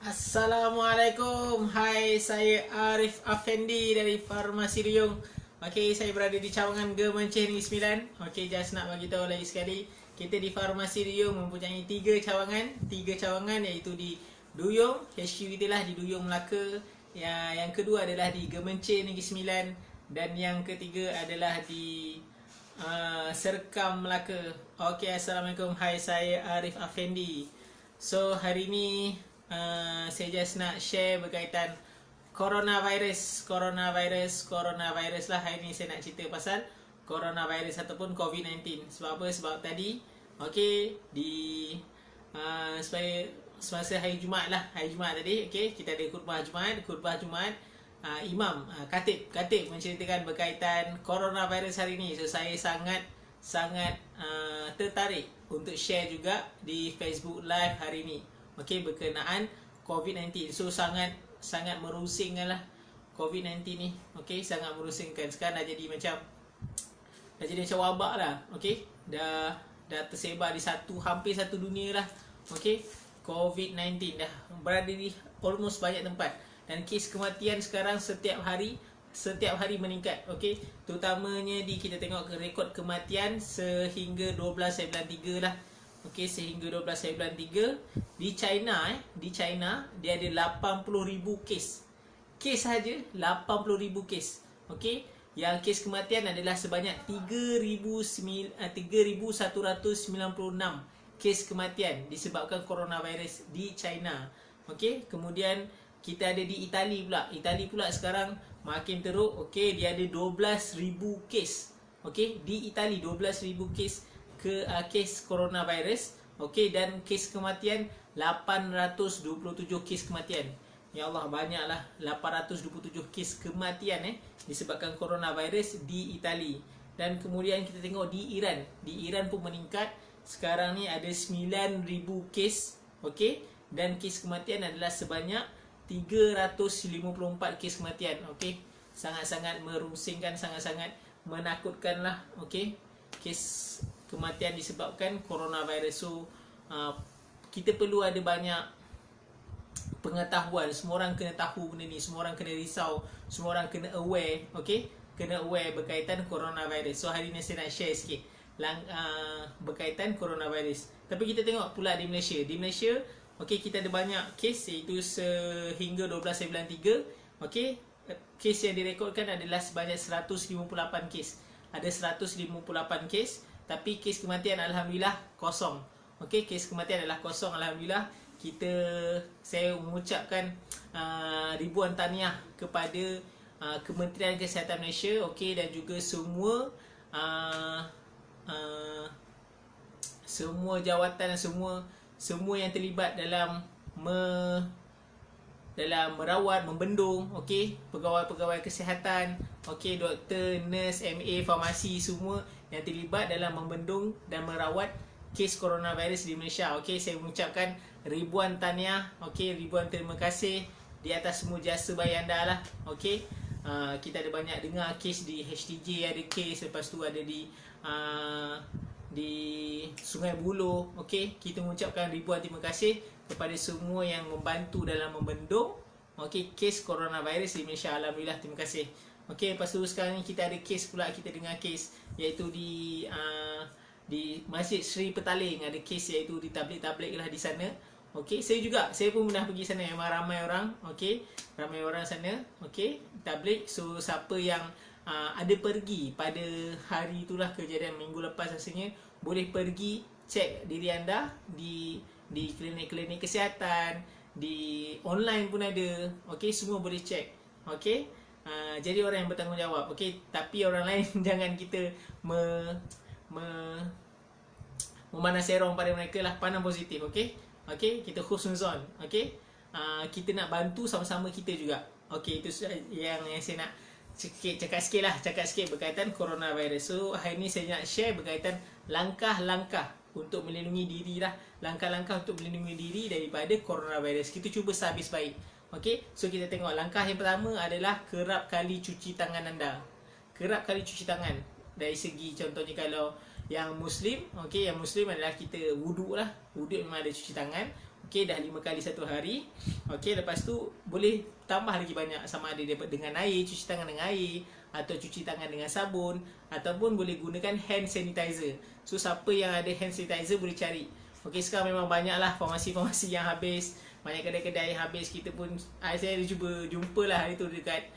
Assalamualaikum. Hai, saya Arif Afendi dari Farmasi Riung. Okey, saya berada di cawangan Gemencih Negeri Sembilan. Okey, just nak bagi tahu lagi sekali, kita di Farmasi Riung mempunyai tiga cawangan iaitu di Duyung, HQ kita lah di Duyung Melaka. Yang kedua adalah di Gemencih Negeri Sembilan dan yang ketiga adalah di Serkam Melaka. Okey, Assalamualaikum. Hai, saya Arif Afendi. So, hari ni saya just nak share berkaitan coronavirus lah. Hari ni saya nak cerita pasal coronavirus ataupun COVID-19. Sebab apa? Sebab tadi supaya semasa hari Jumaat tadi, kita ada khutbah Jumaat. Imam Khatib menceritakan berkaitan coronavirus hari ni. So saya sangat tertarik untuk share juga di Facebook Live hari ni. Berkenaan COVID-19. So sangat merusingkan lah COVID-19 ni. Sangat merusingkan. Sekarang dah jadi macam wabak lah. Dah tersebar di hampir satu dunia lah. COVID-19 dah berada di almost banyak tempat. Dan kes kematian sekarang setiap hari meningkat. Terutamanya kita tengok rekod kematian sehingga 12 saya bulan 3 lah. Sehingga 12 saya bulan 3 di China dia ada 80,000 kes. Kes saja 80,000 kes. Yang kes kematian adalah sebanyak 3,196 kes kematian disebabkan coronavirus di China. Kemudian kita ada di Itali pula sekarang makin teruk. Dia ada 12,000 kes. Di Itali 12,000 kes kes coronavirus. Dan kes kematian 827 kes kematian. Ya Allah, banyaklah 827 kes kematian disebabkan coronavirus di Itali. Dan kemudian kita tengok di Iran pun meningkat. Sekarang ni ada 9,000 kes. Dan kes kematian adalah sebanyak 354 kes kematian. Sangat-sangat merusingkan, sangat-sangat menakutkan lah. Kes kematian disebabkan coronavirus. So kita perlu ada banyak pengetahuan. Semua orang kena tahu benda ni. Semua orang kena risau. Semua orang kena aware. Kena aware berkaitan coronavirus. So hari ni saya nak share sikit berkaitan coronavirus. Tapi kita tengok pula di Malaysia. Kita ada banyak kes, iaitu sehingga 12 bulan 3. Kes yang direkodkan adalah sebanyak 158 kes. Ada 158 kes. Tapi kes kematian Alhamdulillah kosong. Kes kematian adalah kosong, Alhamdulillah. Saya mengucapkan ribuan tahniah kepada Kementerian Kesihatan Malaysia, dan juga semua jawatan dan semua yang terlibat dalam merawat, membendung, pegawai-pegawai kesihatan, doktor, nurse, MA, farmasi, semua yang terlibat dalam membendung dan merawat kes coronavirus di Malaysia. Saya mengucapkan ribuan tahniah, ribuan terima kasih di atas semua jasa baik anda lah. Kita ada banyak dengar kes di HTJ, ada kes, lepas tu ada di Sungai Buloh. Kita mengucapkan ribuan terima kasih kepada semua yang membantu dalam membendung kes coronavirus di Malaysia. Alhamdulillah, terima kasih. Lepas tu sekarang ni kita ada kes pula. Kita dengar kes iaitu di Masjid Sri Petaling. Ada kes iaitu di tablik-tablik lah di sana. Saya pun pernah pergi sana. Memang ramai orang. Ramai orang sana. Tablik. So siapa yang ada pergi pada hari itulah, kejadian minggu lepas rasanya, boleh pergi cek diri anda di klinik-klinik kesihatan, di online pun ada. Semua boleh cek. Jadi orang yang bertanggungjawab. Tapi orang lain jangan kita memanah serong pada mereka lah. Pandang positif. Kita husnuzon. Kita nak bantu sama-sama kita juga. Itu yang saya nak cakap sikit berkaitan coronavirus. So hari ni saya nak share berkaitan langkah-langkah untuk melindungi diri lah. Langkah-langkah untuk melindungi diri daripada coronavirus. Kita cuba sehabis baik. So kita tengok langkah yang pertama adalah kerap kali cuci tangan anda. Kerap kali cuci tangan. Dari segi contohnya kalau yang Muslim, yang Muslim adalah kita wuduk lah. Wuduk memang ada cuci tangan. Okey, dah 5 kali satu hari. Okey, lepas tu boleh tambah lagi banyak, sama ada dengan air, cuci tangan dengan air, atau cuci tangan dengan sabun, ataupun boleh gunakan hand sanitizer. So siapa yang ada hand sanitizer boleh cari. Okey, sekarang memang banyaklah farmasi-farmasi yang habis, banyak kedai-kedai yang habis. Kita pun saya cuba jumpalah hari tu dekat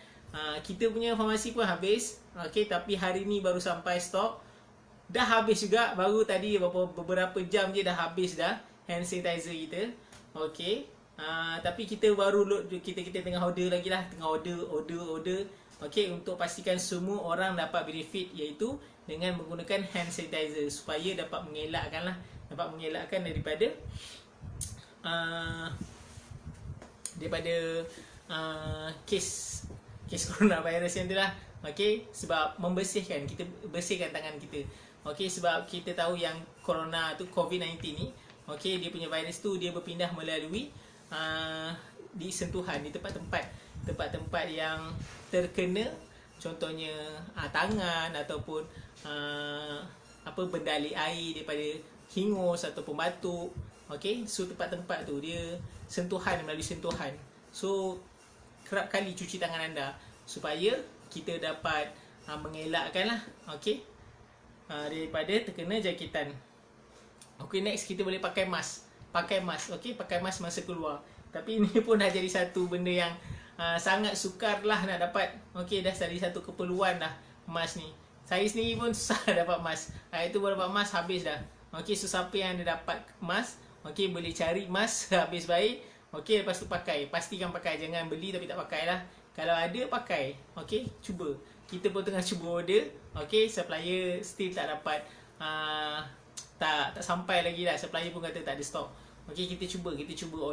kita punya farmasi pun habis. Okey, tapi hari ni baru sampai stok. Dah habis juga, baru tadi beberapa jam je dah habis dah hand sanitizer kita. Okey. Tapi kita baru load, kita tengah order lagi lah, tengah order. Okey, untuk pastikan semua orang dapat benefit, iaitu dengan menggunakan hand sanitizer supaya dapat mengelakkan daripada kes coronavirus yang tu lah. Okey, sebab kita bersihkan tangan kita. Okey, sebab kita tahu yang corona tu, COVID-19 ni, okey, dia punya virus tu dia berpindah melalui di sentuhan, di tempat-tempat yang terkena, contohnya tangan ataupun benda air daripada hingus ataupun batuk. Okey, so tempat-tempat tu dia melalui sentuhan. So kerap kali cuci tangan anda supaya kita dapat mengelakkan lah, okey, daripada terkena jangkitan. Okey, next kita boleh pakai mask. Okey, pakai mask masa keluar. Tapi ini pun dah jadi satu benda yang sangat sukar lah nak dapat. Okey, dah jadi satu keperluan dah mask ni. Saya sendiri pun susah dapat mask. Itu baru dapat mask habis dah. Okey, so siapa yang ada dapat mask, okey, boleh cari mask habis baik. Okey, lepas tu pakai. Pastikan pakai, jangan beli tapi tak pakai lah. Kalau ada, pakai. Okey, cuba. Kita pun tengah cuba order. Okey, supplier still tak dapat, tak sampai lagi lah. Supplier pun kata tak ada stok. Okey, kita cuba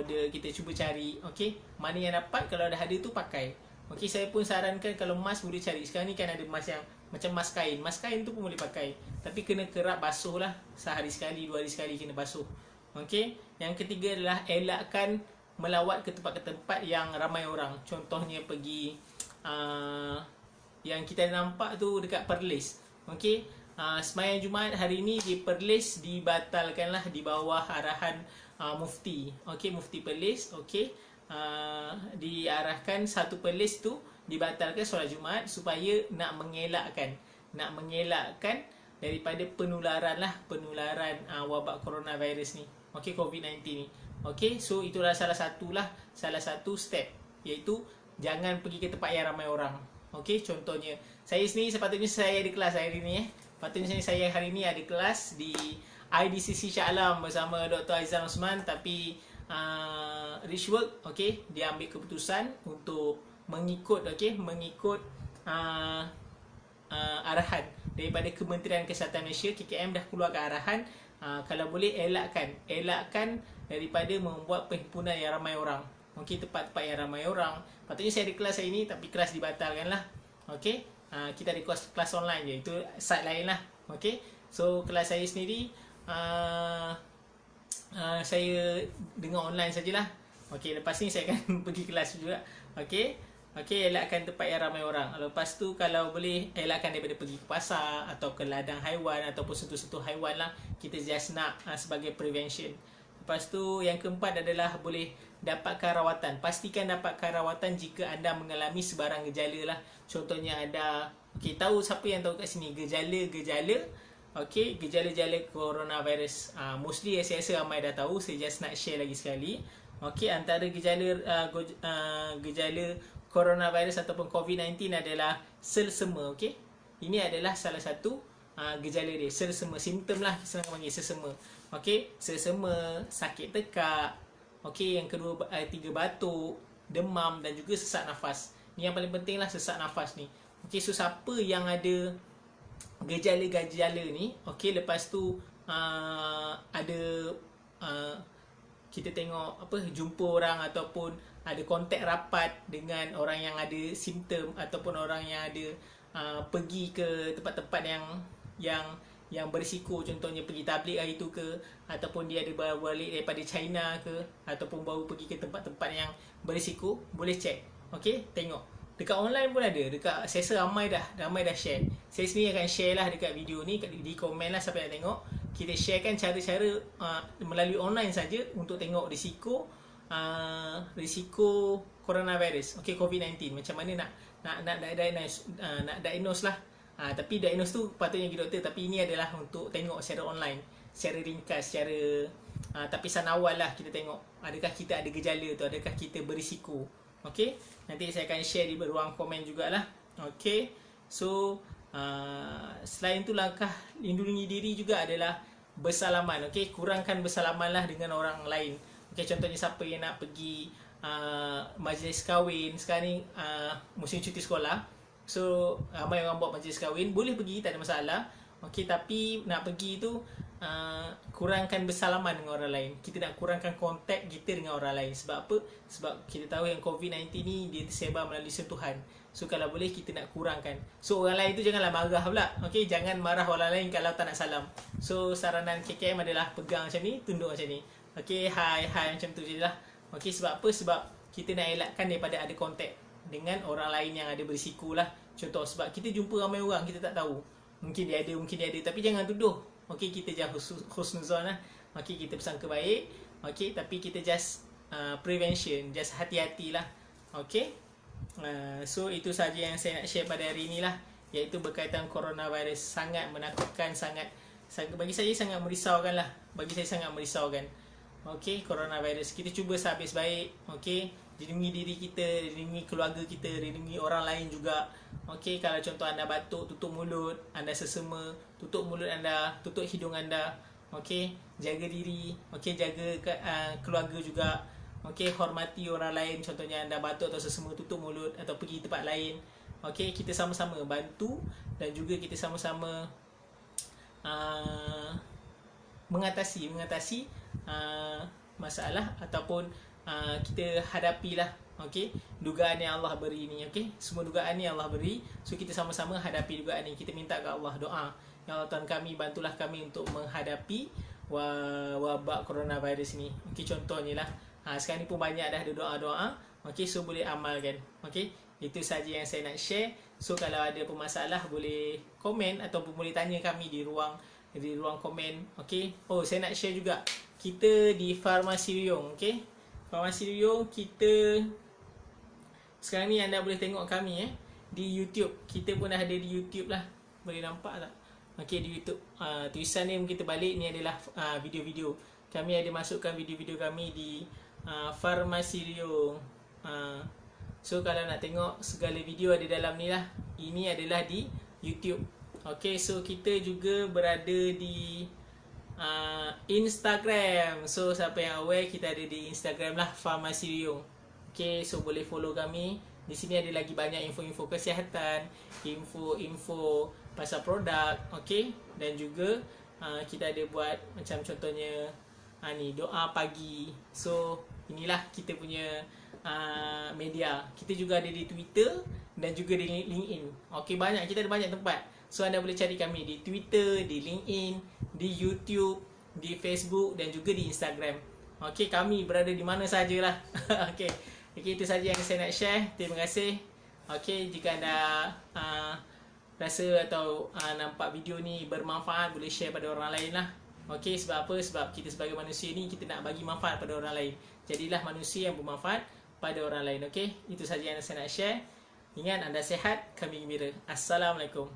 order, kita cuba cari. Okey, mana yang dapat, kalau dah ada tu pakai. Okey, saya pun sarankan kalau mask boleh cari. Sekarang ni kan ada mask yang macam mask kain. Mask kain tu pun boleh pakai. Tapi kena kerap basuh lah. Sehari sekali, 2 hari sekali kena basuh. Okey, yang ketiga adalah elakkan melawat ke tempat-tempat yang ramai orang. Contohnya pergi yang kita nampak tu dekat Perlis. Okey, sembahyang Jumaat hari ni di Perlis dibatalkanlah di bawah arahan Mufti. Okey, Mufti Perlis. Okey, diarahkan satu Perlis tu dibatalkan solat Jumaat supaya nak mengelakkan daripada penularan wabak coronavirus ni. Okey, COVID-19 ni. Okey, so itulah salah satu step, iaitu jangan pergi ke tempat yang ramai orang. Okey, contohnya saya sendiri sepatutnya saya ada kelas hari ni Patutnya saya hari ni ada kelas di IDCC Shah Alam bersama Dr. Aizan Osman, tapi Rich Work, okey, dia ambil keputusan untuk mengikut arahan daripada Kementerian Kesihatan Malaysia. KKM dah keluarkan arahan, kalau boleh elakkan daripada membuat perhimpunan yang ramai orang. Okey, tempat-tempat yang ramai orang. Patutnya saya ada kelas hari ni tapi kelas dibatalkan lah. Okey, kita ada kelas online je, itu side lain lah. Okey, so kelas saya sendiri saya dengar online sajalah. Okey, lepas ni saya akan pergi kelas juga. Okey, elakkan tempat yang ramai orang. Lepas tu kalau boleh elakkan daripada pergi ke pasar atau ke ladang haiwan ataupun sentuh-sentuh haiwan lah. Kita just nak sebagai prevention. Lepas tu yang keempat adalah boleh dapatkan rawatan. Pastikan dapatkan rawatan jika anda mengalami sebarang gejala lah. Contohnya ada, okey, tahu siapa yang tahu kat sini gejala-gejala, okey, gejala-gejala coronavirus. Mostly saya rasa ramai dah tahu. Saya just nak share lagi sekali. Okey, antara gejala coronavirus ataupun COVID-19 adalah selsema. Okey, ini adalah salah satu gejala dia, selsema, simptom lah senang panggil selsema. Okey, selsema, sakit tekak. Okey, yang kedua, tiga, batuk, demam dan juga sesak nafas. Ni yang paling penting lah, sesak nafas ni. Okey, so siapa yang ada gejala-gejala ni, okey, lepas tu kita tengok jumpa orang ataupun ada kontak rapat dengan orang yang ada simptom ataupun orang yang ada pergi ke tempat-tempat yang berisiko, contohnya pergi tabligh hari tu ke, ataupun dia ada baru balik daripada China ke, ataupun baru pergi ke tempat-tempat yang berisiko, boleh check. Okey, tengok. Dekat online pun ada. Dekat saya rasa ramai dah share. Saya sendiri akan share lah dekat video ni, di komen lah siapa yang tengok. Kita sharekan cara-cara melalui online saja untuk tengok risiko coronavirus. Okey, COVID-19. Macam mana nak diagnose lah. Tapi diagnose tu patutnya pergi doktor, tapi ini adalah untuk tengok secara online, secara ringkas, tapi awal lah kita tengok adakah kita ada gejala tu, adakah kita berisiko. Okey, nanti saya akan share di ruang komen jugalah. Okey, so selain tu langkah lindungi diri juga adalah bersalaman. Okey, kurangkan bersalaman lah dengan orang lain. Okey, contohnya siapa yang nak pergi majlis kahwin sekarang ni, musim cuti sekolah, so ramai orang buat majlis kahwin, boleh pergi, tak ada masalah. Okey, tapi nak pergi tu kurangkan bersalaman dengan orang lain. Kita nak kurangkan kontak kita dengan orang lain. Sebab apa? Sebab kita tahu yang COVID-19 ni dia tersebar melalui sentuhan. So kalau boleh kita nak kurangkan. So orang lain tu janganlah marah pula. Okey, jangan marah orang lain kalau tak nak salam. So saranan KKM adalah pegang macam ni, tunduk macam ni. Okey, hai macam tu je lah. Okey, sebab apa? Sebab kita nak elakkan daripada ada kontak dengan orang lain yang ada berisiko lah. Contoh, sebab kita jumpa ramai orang, kita tak tahu. Mungkin dia ada, tapi jangan tuduh. Okey, kita just husnuzon lah. Okey, kita bersangka baik. Okey, tapi kita just prevention, just hati-hatilah. Okey. So itu saja yang saya nak share pada hari ini lah, iaitu berkaitan coronavirus. Sangat menakutkan, sangat bagi saya sangat merisaukan lah. Bagi saya sangat merisaukan. Okey, coronavirus. Kita cuba sehabis baik. Okey, lindungi diri kita, lindungi keluarga kita, lindungi orang lain juga. Okey, kalau contoh anda batuk, tutup mulut. Anda sesama, tutup mulut anda, tutup hidung anda. Okey, jaga diri. Okey, jaga keluarga juga. Okey, hormati orang lain. Contohnya anda batuk atau sesama, tutup mulut atau pergi tempat lain. Okey, kita sama-sama bantu dan juga kita sama-sama mengatasi masalah ataupun kita hadapilah. Okey, dugaan yang Allah beri ni. Okey, semua dugaan ni Allah beri. So kita sama-sama hadapi dugaan ni. Kita minta ke Allah, doa, ya Allah Tuhan kami, bantulah kami untuk menghadapi wabak coronavirus ni. Okey, contohnya lah, sekarang ni pun banyak dah ada doa-doa. Okey, so boleh amalkan. Okey, itu saja yang saya nak share. So kalau ada pemasalah boleh komen ataupun boleh tanya kami di ruang komen. Okey. Oh, saya nak share juga. Kita di Farmasi Riung, okey. Farmasi Riung kita sekarang ni anda boleh tengok kami di YouTube. Kita pun dah ada di YouTube lah. Boleh nampak tak? Okey, di YouTube. Tulisan ni kita balik, ni adalah video-video. Kami ada masukkan video-video kami di Farmasi Riung. So kalau nak tengok segala video ada dalam ni lah. Ini adalah di YouTube. Okay, so kita juga berada di Instagram. So siapa yang aware, kita ada di Instagram lah, Farmasi Riung. Okay, so boleh follow kami. Di sini ada lagi banyak info-info kesihatan, info-info pasal produk. Okay, dan juga kita ada buat macam contohnya ni doa pagi. So inilah kita punya media. Kita juga ada di Twitter dan juga di LinkedIn. Okey, kita ada banyak tempat. So anda boleh cari kami di Twitter, di LinkedIn, di YouTube, di Facebook dan juga di Instagram. Okey, kami berada di mana sajalah. Okey. Itu saja yang saya nak share. Terima kasih. Okey, jika anda rasa atau nampak video ni bermanfaat, boleh share pada orang lain lah. Okey, sebab apa? Sebab kita sebagai manusia ni, kita nak bagi manfaat pada orang lain. Jadilah manusia yang bermanfaat pada orang lain. Okey, itu saja yang saya nak share. Ingat, anda sihat, kami gembira. Assalamualaikum.